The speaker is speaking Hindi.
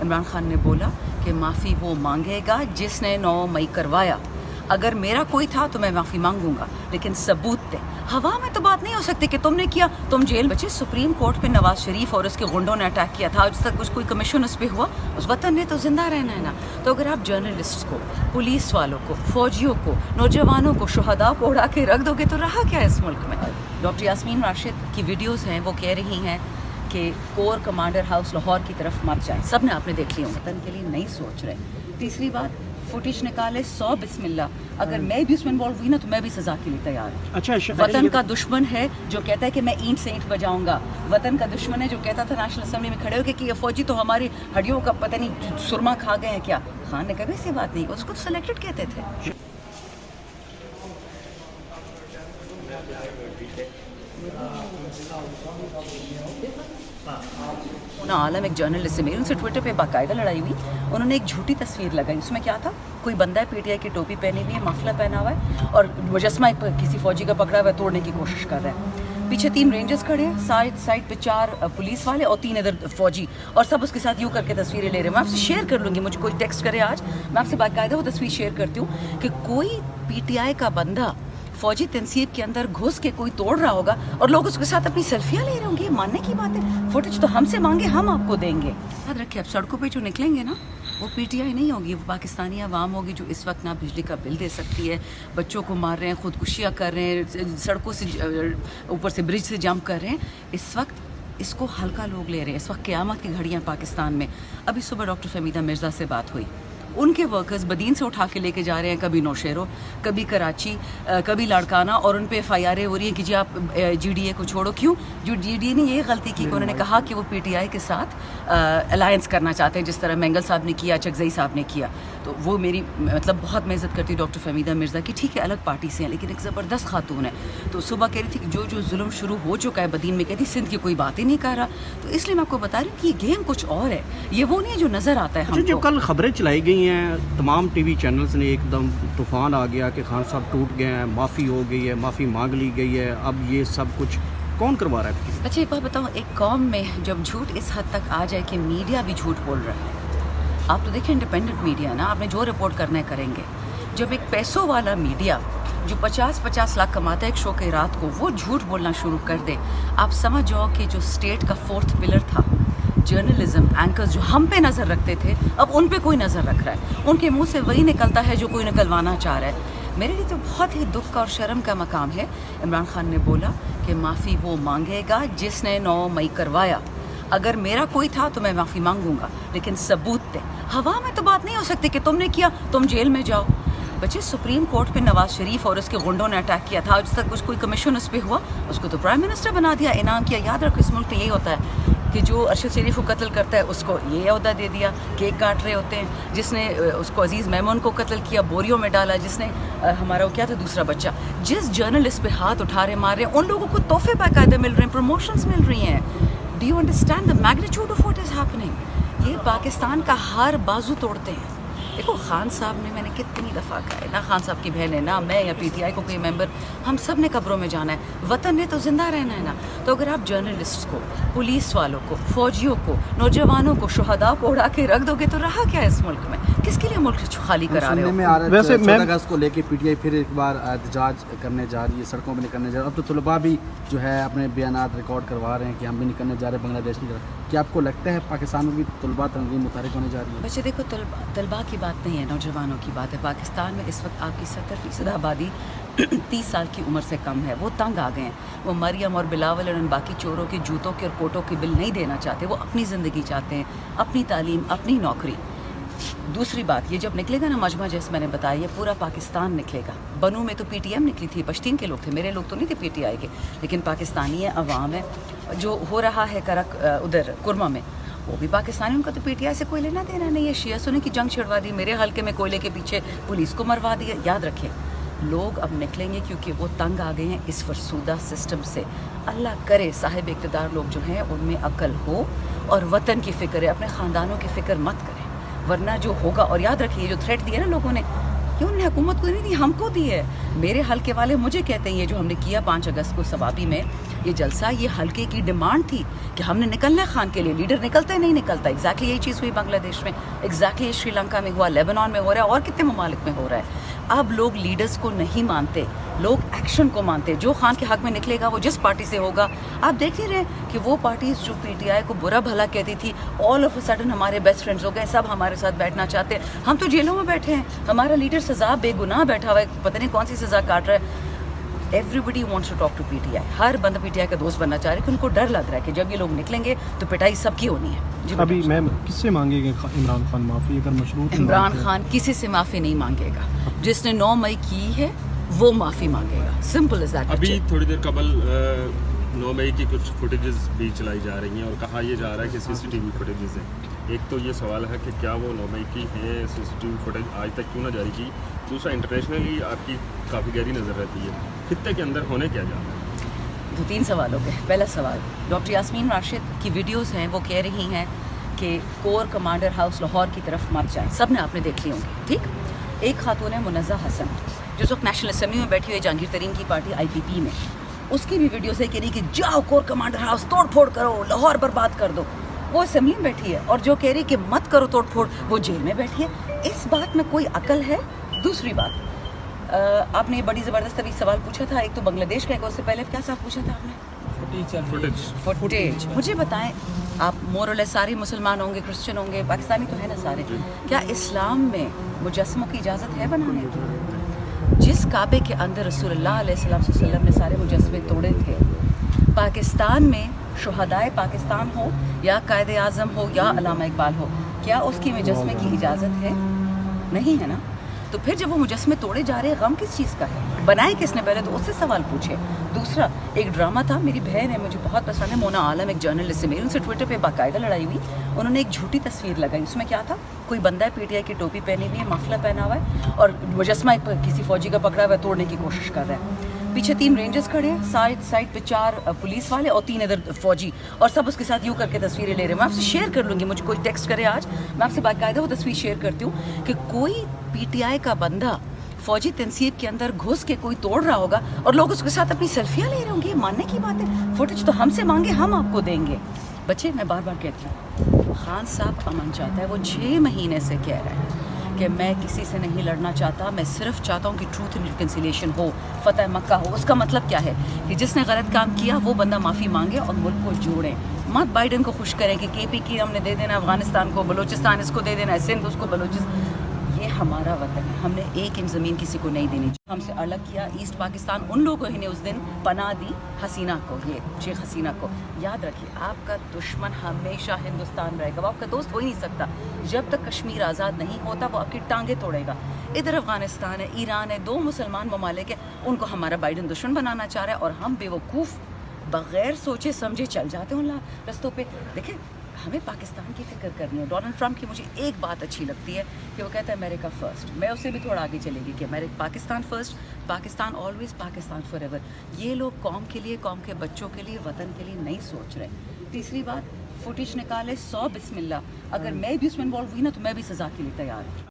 इमरान खान ने बोला कि माफ़ी वो मांगेगा जिसने 9 मई करवाया। अगर मेरा कोई था तो मैं माफ़ी मांगूंगा, लेकिन सबूत दे। हवा में तो बात नहीं हो सकती कि तुमने किया, तुम जेल बचे। सुप्रीम कोर्ट पे नवाज शरीफ और उसके गुंडों ने अटैक किया था, आज तक कुछ कोई कमीशन उस पर हुआ? उस वतन ने तो जिंदा रहना है ना। तो अगर आप जर्नलिस्ट को, पुलिस वालों को, फौजियों को, नौजवानों को, शुहदा को उड़ा के रख दोगे तो रहा क्या इस मुल्क में? डॉक्टर यास्मीन राशिद की वीडियोज़ हैं, वो कह रही हैं कि कोर कमांडर हाउस लाहौर की तरफ मत जाए। सब ने आपने देख लिया, वतन के लिए नहीं सोच रहे। तीसरी बात, फुटेज निकाले 100 बिस्मिल्लाह, अगर मैं भी उसमें इन्वॉल्व हुई ना तो मैं भी सजा के लिए तैयार हूँ। अच्छा, वतन का दुश्मन है जो कहता है कि मैं ईंट से ईंट बजाऊंगा। वतन का दुश्मन है जो कहता था नेशनल असेंबली में खड़े होकर कि ये फौजी तो हमारी हड्डियों का पता नहीं सुरमा खा गए हैं क्या। खान ने कभी ऐसी बात नहीं, उसको तो सिलेक्टेड कहते थे। आलम एक जर्नलिस्ट से मेरी उनसे ट्विटर पे बाकायदा लड़ाई हुई। उन्होंने एक झूठी तस्वीर लगाई, उसमें क्या था, कोई बंदा है पीटीआई की टोपी पहनी हुई है, मफलर पहना हुआ है और मुजस्मा किसी फौजी का पकड़ा हुआ है, तोड़ने की कोशिश कर रहा है। पीछे 3 रेंजर्स खड़े हैं, साइड पे 4 पुलिस वाले और 3 इधर फौजी, और सब उसके साथ यूँ करके तस्वीरें ले रहे हैं। मैं आपसे शेयर कर लूँगी, मुझे कोई टेक्स्ट करे आज, मैं आपसे बाकायदा वो तस्वीर शेयर करती हूँ कि कोई पीटीआई का बंदा फौजी तनसीब के अंदर घुस के कोई तोड़ रहा होगा और लोग उसके साथ अपनी सेल्फियाँ ले रहे होंगे। ये मानने की बात है? फुटेज तो हमसे मांगे, हम आपको देंगे। याद रखिए, अब सड़कों पे जो निकलेंगे ना, वो पीटीआई नहीं होगी, वो पाकिस्तानी अवाम होगी जो इस वक्त ना बिजली का बिल दे सकती है, बच्चों को मार रहे हैं, खुदकुशियाँ कर रहे हैं, सड़कों से ऊपर से ब्रिज से जंप कर रहे हैं। इस वक्त इसको हल्का लोग ले रहे हैं। इस वक्त क़यामत की घड़ियाँ पाकिस्तान में। अभी सुबह डॉक्टर फहमीदा मिर्ज़ा से बात हुई, उनके वर्कर्स बदीन से उठा के लेके जा रहे हैं, कभी नौशेरो, कभी कराची, कभी लाड़काना, और उन पे एफआईआर हो रही है कि जी आप जीडीए को छोड़ो। क्यों? जो जीडीए ने ये गलती की कि उन्होंने कहा कि वो पीटीआई के साथ अलायंस करना चाहते हैं, जिस तरह मेंगल साहब ने किया, चकजई साहब ने किया। तो वो मेरी मतलब बहुत मैं इज़्ज़त करती हूँ डॉक्टर फहमीदा मिर्ज़ा की। ठीक है, अलग पार्टी से हैं, लेकिन एक ज़बरदस्त खातून है। तो सुबह कह रही थी कि जो जुल्म शुरू हो चुका है बदीन में, कहती सिंध की कोई बात ही नहीं कर रहा। तो इसलिए मैं आपको बता रही हूँ कि ये गेम कुछ और है, ये वो नहीं है जो नज़र आता है हमको। जो कल खबरें चलाई गई हैं तमाम टीवी चैनल्स ने, एकदम तूफान आ गया कि खान साहब टूट गए हैं, माफ़ी हो गई है, माफ़ी मांग ली गई है, अब ये सब कुछ कौन करवा रहा है? अच्छा, एक बात बताऊँ, एक कौम में जब झूठ इस हद तक आ जाए कि मीडिया भी झूठ बोल रहा है, आप तो देखिए इंडिपेंडेंट मीडिया ना, आपने जो रिपोर्ट करना है करेंगे। जब एक पैसों वाला मीडिया जो 50-50 लाख कमाता है एक शो के रात को, वो झूठ बोलना शुरू कर दे, आप समझ जाओ कि जो स्टेट का 4th पिलर था, जर्नलिज्म, एंकर्स जो हम पे नज़र रखते थे, अब उन पे कोई नज़र रख रहा है। उनके मुंह से वही निकलता है जो कोई निकलवाना चाह रहा है। मेरे लिए तो बहुत ही दुख और शर्म का मकाम है। इमरान खान ने बोला कि माफ़ी वो मांगेगा जिसने 9 मई करवाया। अगर मेरा कोई था तो मैं माफ़ी मांगूंगा, लेकिन सबूत दे। हवा में तो बात नहीं हो सकती कि तुमने किया, तुम जेल में जाओ। बच्चे, सुप्रीम कोर्ट पे नवाज शरीफ और उसके गुंडों ने अटैक किया था, आज तक कुछ कोई कमीशन उस पर हुआ? उसको तो प्राइम मिनिस्टर बना दिया, इनाम किया। याद रखो, इस मुल्क में यही होता है कि जो अरशद शरीफ को कत्ल करता है उसको ये अहदा दे दिया, केक काट रहे होते हैं। जिसने उसको अजीज़ मेमून को कत्ल किया, बोरियों में डाला। जिसने हमारा वो क्या था दूसरा बच्चा, जिस जर्नलिस्ट पे हाथ उठा रहे मार रहे हैं, उन लोगों को तोहफे बाकायदा मिल रहे हैं, प्रमोशंस मिल रही हैं। Do you understand the magnitude of what is happening? ये पाकिस्तान का हर बाजू तोड़ते हैं। देखो, खान साहब ने, मैंने कितनी दफ़ा कहा है ना, खान साहब की बहन है ना, मैं या पीटीआई को कोई मेंबर, हम सब ने कब्रों में जाना है, वतन ने तो जिंदा रहना है ना। तो अगर आप जर्नलिस्ट को, पुलिस वालों को, फौजियों को, नौजवानों को, शुहदा को उड़ा के रख दोगे तो रहा क्या इस मुल्क में? किसके लिए मुल्क खाली करा रहे हो? वैसे 14 अगस्त को लेके पीटीआई फिर एक बार एहतजाज करने जा रही है, सड़कों में निकलने जा रही है। अब तो तलबा भी जो है अपने बयानात रिकॉर्ड करवा रहे हैं कि हम भी निकलने जा रहे हैं बांग्लादेश की तरफ। क्या आपको लगता है पाकिस्तान में भी तलबा तंजीम मुतारिक होने जा रही है? बच्चे देखो, तलबा की बात नहीं है, नौजवानों की बात है। पाकिस्तान में इस वक्त आपकी 70% आबादी 30 साल की उम्र से कम है। वो तंग आ गए हैं। वो मरियम और बिलावल और उन बाकी चोरों के जूतों के और कोटों के बिल नहीं देना चाहते। वो अपनी ज़िंदगी चाहते हैं, अपनी तालीम, अपनी नौकरी। दूसरी बात, ये जब निकलेगा ना मजमा, जैसे मैंने बताया, ये पूरा पाकिस्तान निकलेगा। बनू में तो पीटीएम निकली थी, पश्तीन के लोग थे, मेरे लोग तो नहीं थे पीटीआई के, लेकिन पाकिस्तानी है, अवाम है। जो हो रहा है करक उधर कुरमा में, वो भी पाकिस्तानी, उनका तो पीटीआई से कोई लेना देना नहीं है। शिया सुन्नी की जंग छिड़वा दी, मेरे हल्के में कोयले के पीछे पुलिस को मरवा दिया। याद रखें, लोग अब निकलेंगे क्योंकि वो तंग आ गए हैं इस फरसूदा सिस्टम से। अल्लाह करे साहिब इक़्तिदार लोग जो हैं उनमें अकल हो और वतन की फ़िक्र है, अपने ख़ानदानों की फ़िक्र मत करें, वरना जो होगा। और याद रखिए, जो थ्रेट दिया ना लोगों ने, ये उन्होंने हुकूमत को नहीं दी, हमको दी है। मेरे हल्के वाले मुझे कहते हैं ये जो हमने किया 5 अगस्त को सवाबी में, ये जलसा, ये हल्के की डिमांड थी कि हमने निकलना है खान के लिए। लीडर निकलता है, नहीं निकलता। एग्जैक्टली यही चीज़ हुई बांग्लादेश में, एग्जैक्टली श्रीलंका में हुआ, लेबनान में हो रहा है और कितने ममालिक में हो रहा है। अब लोग लीडर्स को नहीं मानते, लोग एक्शन को मानते। जो खान के हक में निकलेगा वो जिस पार्टी से होगा, आप देख ही रहे कि वो पार्टी जो पीटीआई को बुरा भला कहती थी, ऑल ऑफ अ सडन हमारे बेस्ट फ्रेंड्स हो गए, सब हमारे साथ बैठना चाहते हैं। हम तो जेलों में बैठे हैं, हमारा लीडर सजा बेगुनाह बैठा हुआ है, पता नहीं कौन सी सजा काट रहा है। Everybody wants to talk to PTI, हर बंदा पीटीआई का दोस्त बनना चाह रहे हैं कि उनको डर लग रहा है कि जब ये लोग निकलेंगे तो पिटाई सबकी होनी है। जी अभी मैम किससे मांगेगा इमरान खान माफ़ी अगर मशरूत इमरान खान किसी से माफ़ी नहीं मांगेगा। जिसने 9 मई की है वो माफ़ी मांगेगा, सिंपल इज दैट। अभी थोड़ी देर कबल 9 मई की कुछ फुटेजेस भी चलाई जा रही हैं और कहा यह जा रहा है कि सीसीटीवी फुटेजेस हैं। एक तो ये सवाल है कि क्या वो 9 मई की है सीसीटीवी फुटेज, आज तक क्यों ना जारी की। दूसरा, इंटरनेशनली आपकी काफ़ी गहरी नज़र रहती है, खित्ते के अंदर होने क्या जा रहा है। 2-3 सवाल हो गए। पहला सवाल, डॉक्टर यास्मीन राशिद की वीडियोस हैं, वो कह रही हैं कि कोर कमांडर हाउस लाहौर की तरफ मत जाए। सब ने आपने देख ली होंगी, ठीक। एक खातून है मुनज़्ज़ा हसन, जो इस वक्त नेशनल असेंबली में बैठी हुई है, जहांगीर तरीन की पार्टी IPP में, उसकी भी वीडियो से कह रही कि जाओ कोर कमांडर हाउस तोड़ फोड़ करो, लाहौर बर्बाद कर दो। वो असेंबली में बैठी है, और जो कह रही कि मत करो तोड़ फोड़, वो जेल में बैठी है। इस बात में कोई अकल है? दूसरी बात, आपने ये बड़ी ज़बरदस्त अभी सवाल पूछा था, एक तो बांग्लादेश का, एक उससे पहले क्या सवाल पूछा था आपने? फुटेज। मुझे बताएं, आप मोर और लेस सारे मुसलमान होंगे, क्रिश्चियन होंगे, पाकिस्तानी तो है ना सारे, क्या इस्लाम में मुजस्समों की इजाज़त है बनाने की? जिस काबे के अंदर रसूलुल्लाह अलैहिस्सलाम वसल्लम ने सारे मुजस्समे तोड़े थे, पाकिस्तान में शुहदाए पाकिस्तान हो या कायदे आज़म हो या अल्लामा इकबाल हो, क्या उसकी मुजस्समे की इजाज़त है? नहीं है ना। तो फिर जब वो मुजस्समे तोड़े जा रहे हैं, गम किस चीज़ का है? बनाए किसने? पहले तो उससे सवाल पूछे। दूसरा, एक ड्रामा था, मेरी बहन है, मुझे बहुत पसंद है, मोना आलम, एक जर्नलिस्ट है मेरी, उनसे ट्विटर पे बाकायदा लड़ाई हुई। उन्होंने एक झूठी तस्वीर लगाई, उसमें क्या था, कोई बंदा है पीटीआई की टोपी पहनी हुई है, मफलर पहना हुआ है, और मुजस्समा किसी फौजी का पकड़ा हुआ है, तोड़ने की कोशिश कर रहा है। पीछे 3 रेंजर्स खड़े हैं, साइड पे 4 पुलिस वाले और 3 इधर फौजी, और सब उसके साथ यूँ करके तस्वीरें ले रहे हैं। मैं आपसे शेयर कर लूँगी, मुझे कोई टेक्स्ट करे आज, मैं आपसे बाकायदा वो तस्वीर शेयर करती हूँ कि कोई पीटीआई का बंदा फौजी तनसीब के अंदर घुस के कोई तोड़ रहा होगा और लोग उसके साथ अपनी सेल्फियाँ ले रहे होंगे। ये मानने की बात है? फुटेज तो हमसे मांगे, हम आपको देंगे। बच्चे, मैं बार बार कहती हूँ, खान साहब अमन चाहता है। वो 6 महीने से कह रहा है कि मैं किसी से नहीं लड़ना चाहता, मैं सिर्फ चाहता हूँ कि ट्रूथ एंड रिकन्सिलिएशन हो, फतह मक्का हो। उसका मतलब क्या है कि जिसने गलत काम किया वो बंदा माफ़ी मांगे और मुल्क को जोड़ें। मत बाइडन को खुश करें कि KP की हमने दे देना अफगानिस्तान को, बलूचिस्तान इसको दे देना है, सिंध उसको, बलूचिस्तान। ये हमारा वतन है, हमने 1 इंच ज़मीन किसी को नहीं देनी। हमसे अलग किया ईस्ट पाकिस्तान, उन लोगों ने उस दिन पनाह दी हसीना को, ये शेख हसीना को। याद रखिए, आपका दुश्मन हमेशा हिंदुस्तान रहेगा, वो आपका दोस्त हो ही नहीं सकता। जब तक कश्मीर आज़ाद नहीं होता वो आपकी टांगे तोड़ेगा। इधर अफगानिस्तान है, ईरान है, 2 मुसलमान ममालिक है, उनको हमारा बाइडन दुश्मन बनाना चाह रहा है, और हम बेवकूफ़ बग़ैर सोचे समझे चल जाते हैं उन रस्तों पे। देखें, हमें पाकिस्तान की फ़िक्र करनी है। डोनाल्ड ट्रंप की मुझे एक बात अच्छी लगती है कि वो कहता है अमेरिका फ़र्स्ट। मैं उससे भी थोड़ा आगे चलेगी कि Pakistan first, Pakistan always, Pakistan forever. ये लोग कौम के लिए, कौम के बच्चों के लिए, वतन के लिए नहीं सोच रहे। तीसरी बात, फुटेज निकाले 100 बिस्मिल्लाह, अगर मैं भी उसमें इन्वॉल्व हुई ना तो मैं भी सज़ा के लिए तैयार हूँ।